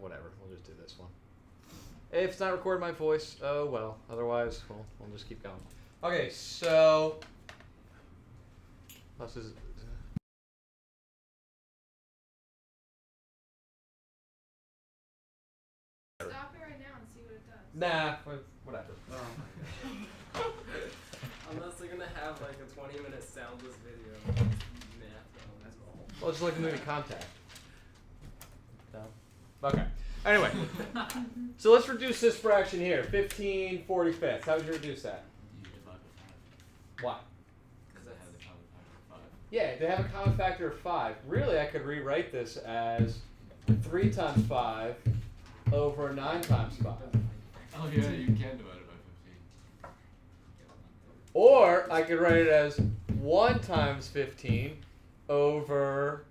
whatever. We'll just do this one. If it's not recording my voice, oh well. Otherwise, we'll just keep going. Okay, so this is. Stop it right now and see what it does. Nah, whatever. Unless they're gonna have like a 20-minute soundless video. Well, it's like the movie Contact. No. Okay. Anyway, so let's reduce this fraction here. 15/45. How would you reduce that? You divide by 5. Why? Because they have the common factor of 5. Yeah, they have a common factor of 5. Really, I could rewrite this as 3 times 5 over 9 times 5. Oh yeah, you can divide it by 15. Or I could write it as 1 times 15 over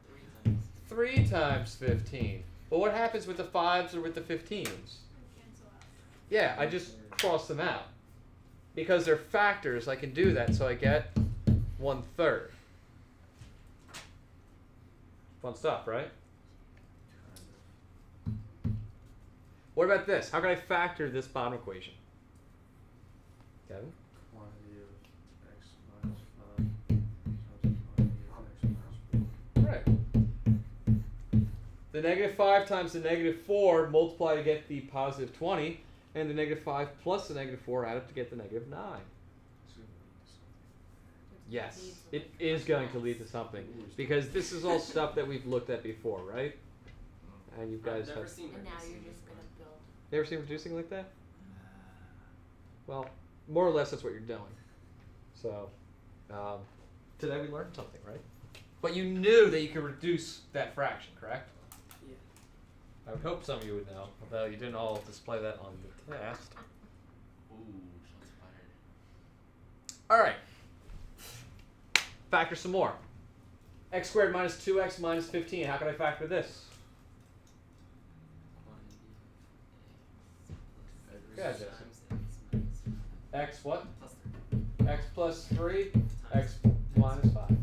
3 times 15. But what happens with the 5s or with the 15s? Cancel out. Yeah, I just cross them out. Because they're factors, I can do that, so I get 1/3. Fun stuff, right? What about this? How can I factor this bottom equation? Kevin? Quantity of x minus 5 times the quantity of x minus 4. Right. The -5 times the -4 multiply to get the positive 20, and the -5 plus the -4 add up to get the -9. Yes, it is going to lead to something, because this is all stuff that we've looked at before, right? And you guys I've never have seen And now reducing you're just before. gonna build. you ever seen reducing like that? Well, more or less that's what you're doing. So, today we learned something, right? But you knew that you could reduce that fraction, correct? Yeah. I would hope some of you would know, although you didn't all display that on the test. Ooh, shots fired. All right. Factor some more. X squared minus 2x minus 15. How can I factor this? Yeah, Jesse. X what? X plus 3, x minus 5.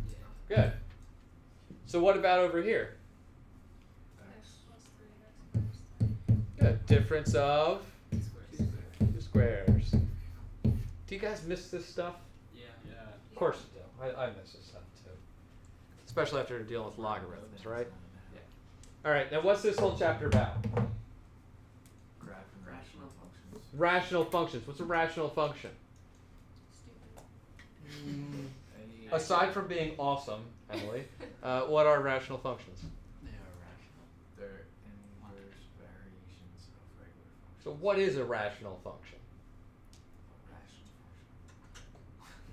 Good. So what about over here? X plus 3, x minus 3. Good. Difference of 2 squares. Do you guys miss this stuff? Yeah. Of course you do. I miss this stuff too. Especially after dealing with logarithms, right? Yeah. All right. Now what's this whole chapter about? Rational functions. Rational functions. What's a rational function? Stupid. Aside from being awesome, Emily, what are rational functions? They are rational. They're inverse variations of regular functions. So what is a rational function? A rational function.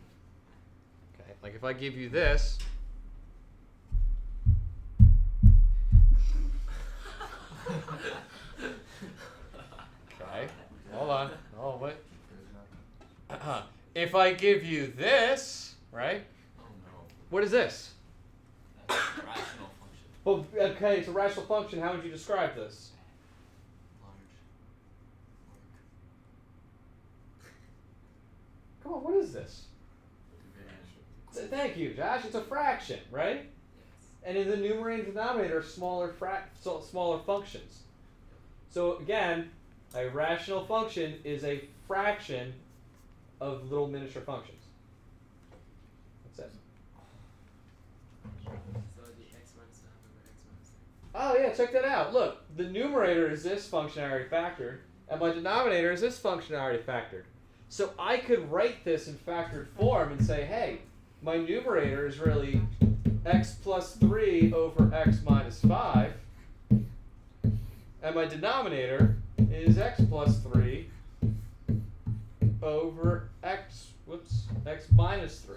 Okay, like if I give you this, okay, hold on, oh wait. If I give you this, right? Oh no. What is this? That's a rational function. Well, okay, it's a rational function. How would you describe this? Large. Come on, what is this? Thank you, Josh. It's a fraction, right? Yes. And in the numerator and denominator are smaller functions. So again, a rational function is a fraction of little miniature functions. That's it. So the x minus 5 over x minus 3. Oh yeah, check that out. Look, the numerator is this function I already factored, and my denominator is this function I already factored. So I could write this in factored form and say, hey, my numerator is really x plus 3 over x minus 5, and my denominator is x plus 3 over x minus 3.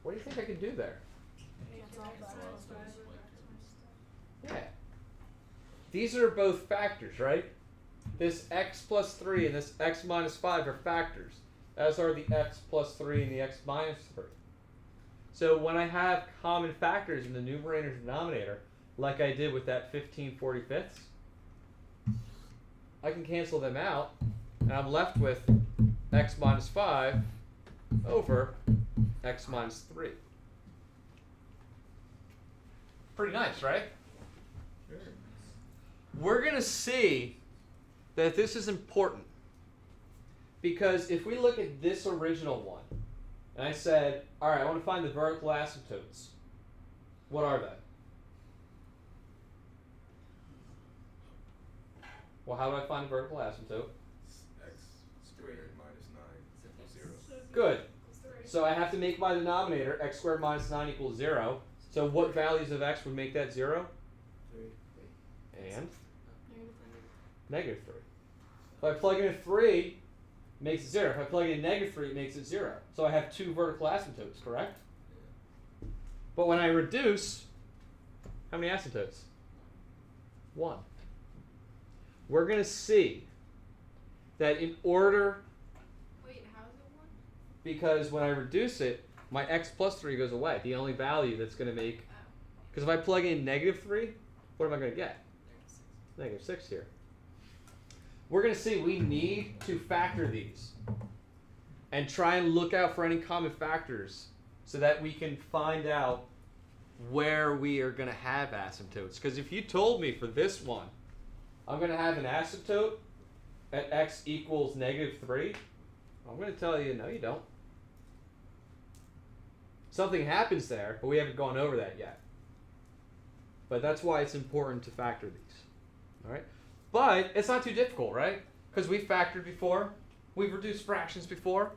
What do you think I could do there? That's all X about minus 5 it. over x minus 3. Yeah. These are both factors, right? This x plus 3 and this x minus 5 are factors, as are the x plus 3 and the x minus 3. So when I have common factors in the numerator and denominator, like I did with that 15/45, I can cancel them out, and I'm left with x minus 5 over x minus 3. Pretty nice, right? Sure. We're going to see that this is important. Because if we look at this original one, and I said, all right, I want to find the vertical asymptotes. What are they? Well, how do I find a vertical asymptote? X squared minus 9 equals 0. Good. Equals 3. So I have to make my denominator x squared minus 9 equals 0. So what values of x would make that 0? 3. And Negative -3. If I plug in a 3, it makes it 0. If I plug in a -3, it makes it 0. So I have 2 vertical asymptotes, correct? But when I reduce, how many asymptotes? 1. We're going to see that in order, Wait, how is it 1? because when I reduce it, my x plus 3 goes away. The only value that's going to make, Oh. because if I plug in -3, what am I going to get? -6 here. We're going to see we need to factor these and try and look out for any common factors so that we can find out where we are going to have asymptotes. Because if you told me for this one, I'm going to have an asymptote at x equals -3, I'm going to tell you, no, you don't. Something happens there, but we haven't gone over that yet. But that's why it's important to factor these. All right? But it's not too difficult, right? Because we factored before. We've reduced fractions before.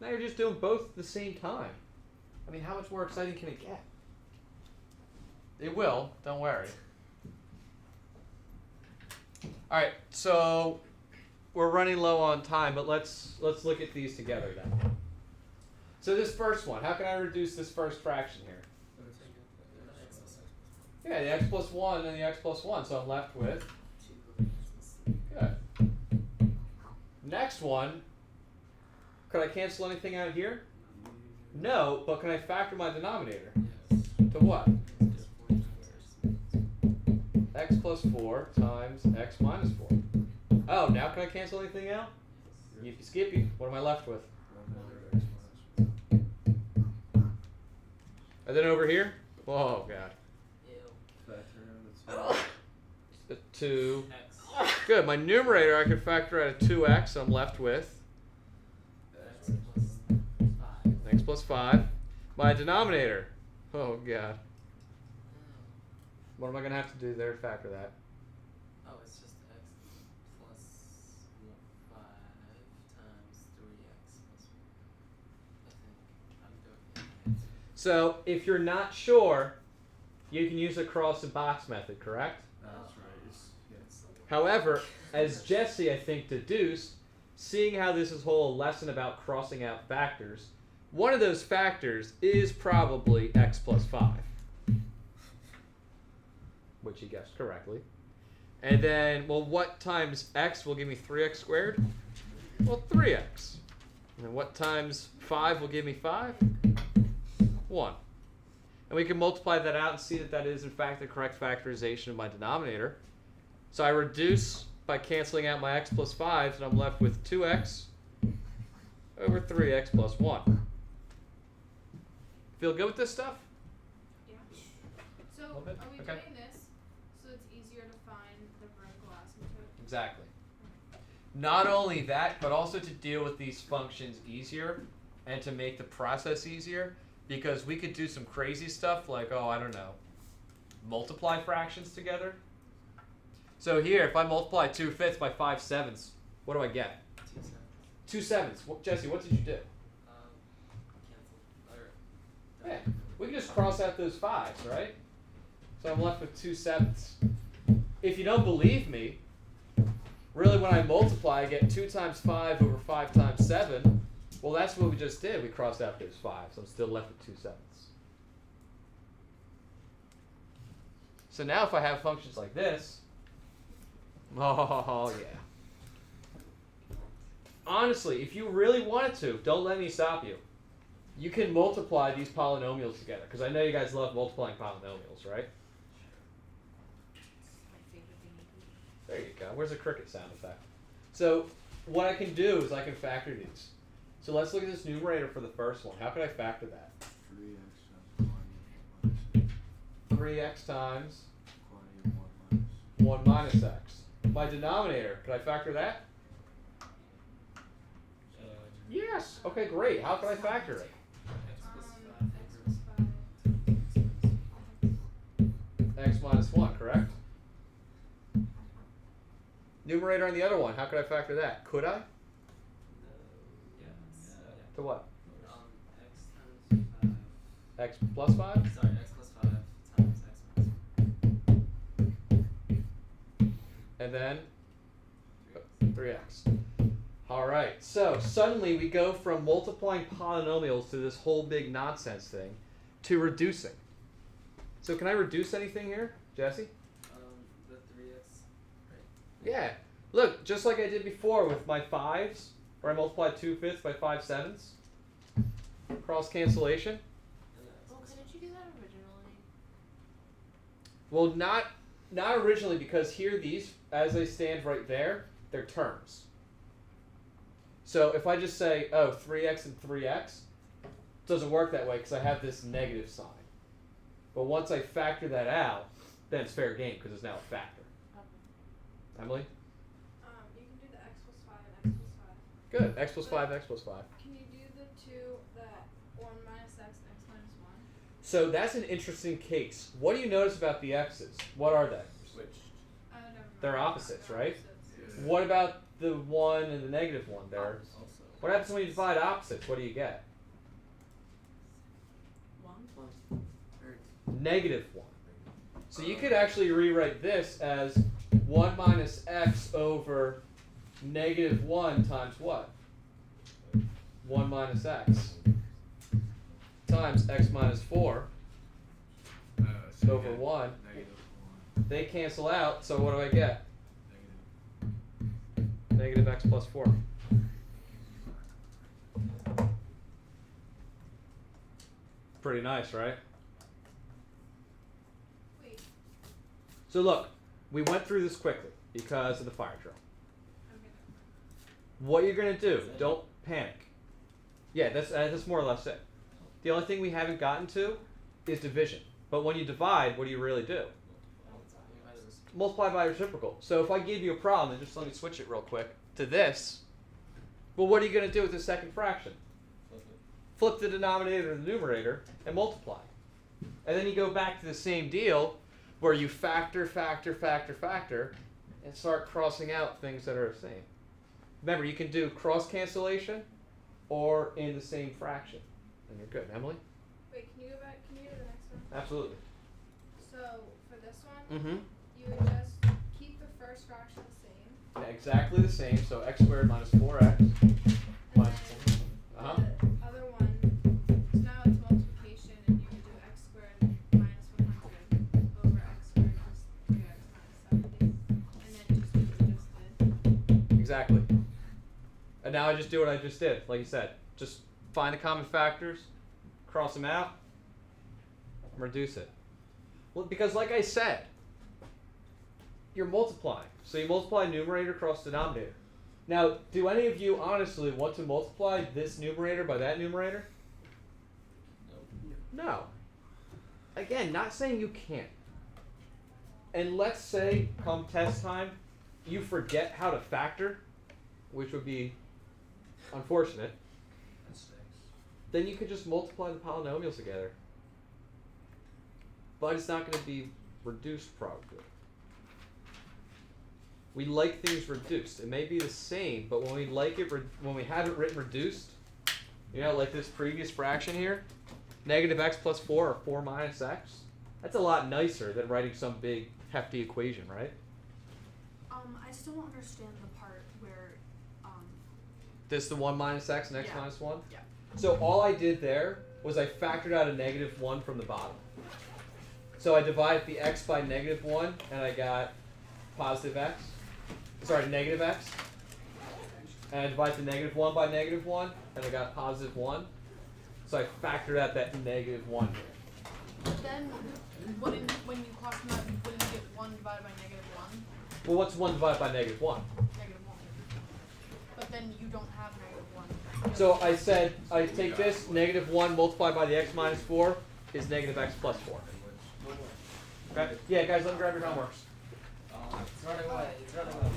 Now you're just doing both at the same time. I mean, how much more exciting can it get? It will. Don't worry. All right, so we're running low on time, but let's look at these together then. So this first one, how can I reduce this first fraction here? Yeah, the x plus 1 and the x plus 1, so I'm left with, good. Next one, could I cancel anything out here? No, but can I factor my denominator? To what? X plus 4 times x minus 4. Oh, now can I cancel anything out? Yippee skippy. What am I left with? 100 x minus 1. And then over here? Oh, God. Factor out A 2. X. Good. My numerator, I can factor out a 2x, so I'm left with X plus 5. x plus 5. My denominator. Oh, God. What am I going to have to do there to factor that? Oh, it's just x plus 5 times 3x plus 1. I think. I'm doing it. So, if you're not sure, you can use a cross the box method, correct? That's right. It's However, as Jesse, I think, deduced, seeing how this is whole lesson about crossing out factors, one of those factors is probably x plus 5. Which he guessed correctly. And then, well, what times x will give me 3x squared? Well, 3x. And what times 5 will give me 5? 1. And we can multiply that out and see that that is, in fact, the correct factorization of my denominator. So I reduce by canceling out my x plus 5, and I'm left with 2x over 3x plus 1. Feel good with this stuff? Yeah. So, Little bit? are we Okay. doing this so it's easier to find the vertical asymptote? Exactly. Not only that, but also to deal with these functions easier and to make the process easier, because we could do some crazy stuff like, oh, I don't know, multiply fractions together. So here, if I multiply 2/5 by 5/7, what do I get? 2 7. 2/7. Jesse, what did you do? Cancel. Or. Yeah, we can just cross out those 5s, right? So I'm left with 2/7. If you don't believe me, really when I multiply, I get 2 times 5 over 5 times 7. Well, that's what we just did. We crossed out those 5s. So I'm still left with 2/7. So now if I have functions like this, oh yeah. Honestly, if you really wanted to, don't let me stop you. You can multiply these polynomials together, because I know you guys love multiplying polynomials, right? My favorite thing to do. There you go. Where's the cricket sound effect? So what I can do is I can factor these. So let's look at this numerator for the first one. How can I factor that? 3x times 1 minus 8. 3x times Quantity of 1 minus. 1 minus x. My denominator, could I factor that? Yes. Okay, great. How can I factor it? X plus 5. X minus 1, correct? Numerator on the other one, how could I factor that? Could I? Yes. Yeah. To what? X times 5. X plus 5? Sorry, x plus 5 times x minus And then 3x. 3x. Alright, so suddenly we go from multiplying polynomials to this whole big nonsense thing to reducing. So can I reduce anything here, Jesse? The 3x, right? Yeah. Look, just like I did before with my 5s, where I multiplied 2/5 by 5/7. Cross cancellation. And then x Oh, plus couldn't you do that originally? Well, not originally, because here these, as they stand right there, they're terms. So if I just say, oh, 3x and 3x, it doesn't work that way because I have this negative sign. But once I factor that out, then it's fair game because it's now a factor. Okay. Emily? You can do the x plus 5 and x plus 5. Good. X plus 5, x plus 5. Can you do the 1 minus x and x minus 1? So that's an interesting case. What do you notice about the x's? What are they? Switched. Never mind. They're opposites, right? Opposites. Yeah. What about the 1 and the negative 1 there? Also. What happens when you divide opposites? What do you get? 1. Negative 1. So you could actually rewrite this as 1 minus x over negative 1 times what? 1 minus x times x minus 4 So you over get 1. -1. They cancel out, so what do I get? Negative. Negative x plus 4. Pretty nice, right? Wait. So look, we went through this quickly because of the fire drill. Okay. What you're gonna do, don't panic. Yeah, that's more or less it. The only thing we haven't gotten to is division. But when you divide, what do you really do? Multiply by reciprocal. So if I give you a problem, and just let me switch it real quick to this, well, what are you gonna do with the second fraction? Flip the denominator to the numerator and multiply. And then you go back to the same deal where you factor, and start crossing out things that are the same. Remember, you can do cross cancellation or in the same fraction. And you're good. Emily? Wait, can you go back? Can you do the next one? Absolutely. So, for this one, Mm-hmm. you would just keep the first fraction the same. Yeah, exactly the same. So x squared minus 4x And minus then 4. Uh-huh. the other one, so now it's multiplication, and you would do x squared minus 100 over x squared plus 3x minus 70. And then just do what you just did. Exactly. And now I just do what I just did, like you said. Just find the common factors, cross them out, reduce it. Well, because like I said, you're multiplying. So you multiply numerator cross denominator. Now, do any of you honestly want to multiply this numerator by that numerator? No. Again, not saying you can't. And let's say, come test time, you forget how to factor, which would be unfortunate. That stinks. Then you could just multiply the polynomials together. But it's not going to be reduced probably. We like things reduced. It may be the same, but when we like it, when we have it written reduced, you know, like this previous fraction here, negative x plus 4 or 4 minus x, that's a lot nicer than writing some big hefty equation, right? I still don't understand the part where, This the 1 minus x and x Yeah. minus 1? Yeah. So all I did there was I factored out a negative 1 from the bottom. So I divided the x by negative 1 and I got positive x. Sorry, negative x. And I divided the negative 1 by negative 1 and I got positive 1. So I factored out that negative 1 here. but then when you cross them out, wouldn't you get 1 divided by negative 1? Well, what's 1 divided by negative 1? Negative 1. But then you don't have negative 1. So I said I take this, negative 1 multiplied by the x minus 4 is negative x plus 4. Okay. Yeah, guys, let me grab your homeworks. It's running away. It's running away.